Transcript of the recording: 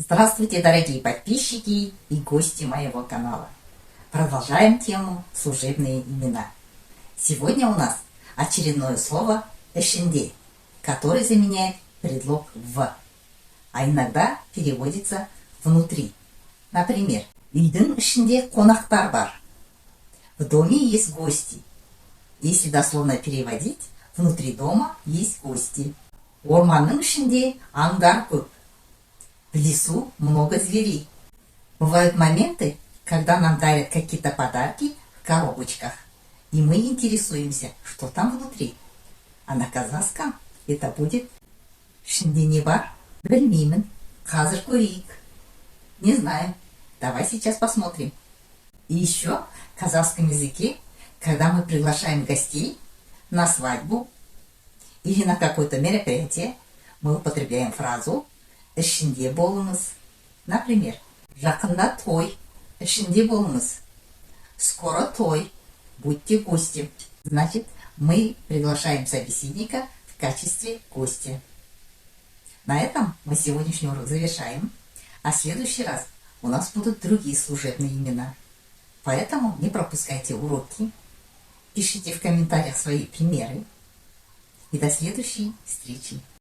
Здравствуйте, дорогие подписчики и гости моего канала. Продолжаем тему служебные имена. Сегодня у нас очередное слово «эшинде», которое заменяет предлог «в», а иногда переводится «внутри». Например, «Үйдің ішінде қонақтар бар». В доме есть гости. Если дословно переводить, внутри дома есть гости. Орманның ішінде аңдар көп. В лесу много зверей. Бывают моменты, когда нам дарят какие-то подарки в коробочках, и мы интересуемся, что там внутри. А на казахском это будет «Ішінде не бар? Білмеймін. Қазір көрейік». Не знаю. Давай сейчас посмотрим. И еще в казахском языке, когда мы приглашаем гостей на свадьбу или на какое-то мероприятие, мы употребляем фразу «ішінде болыңыз». Например, жақында той, ішінде болыңыз. Скоро той, будьте гостем. Значит, мы приглашаем собеседника в качестве гостя. На этом мы сегодняшний урок завершаем, а в следующий раз у нас будут другие служебные имена. Поэтому не пропускайте уроки, пишите в комментариях свои примеры и до следующей встречи.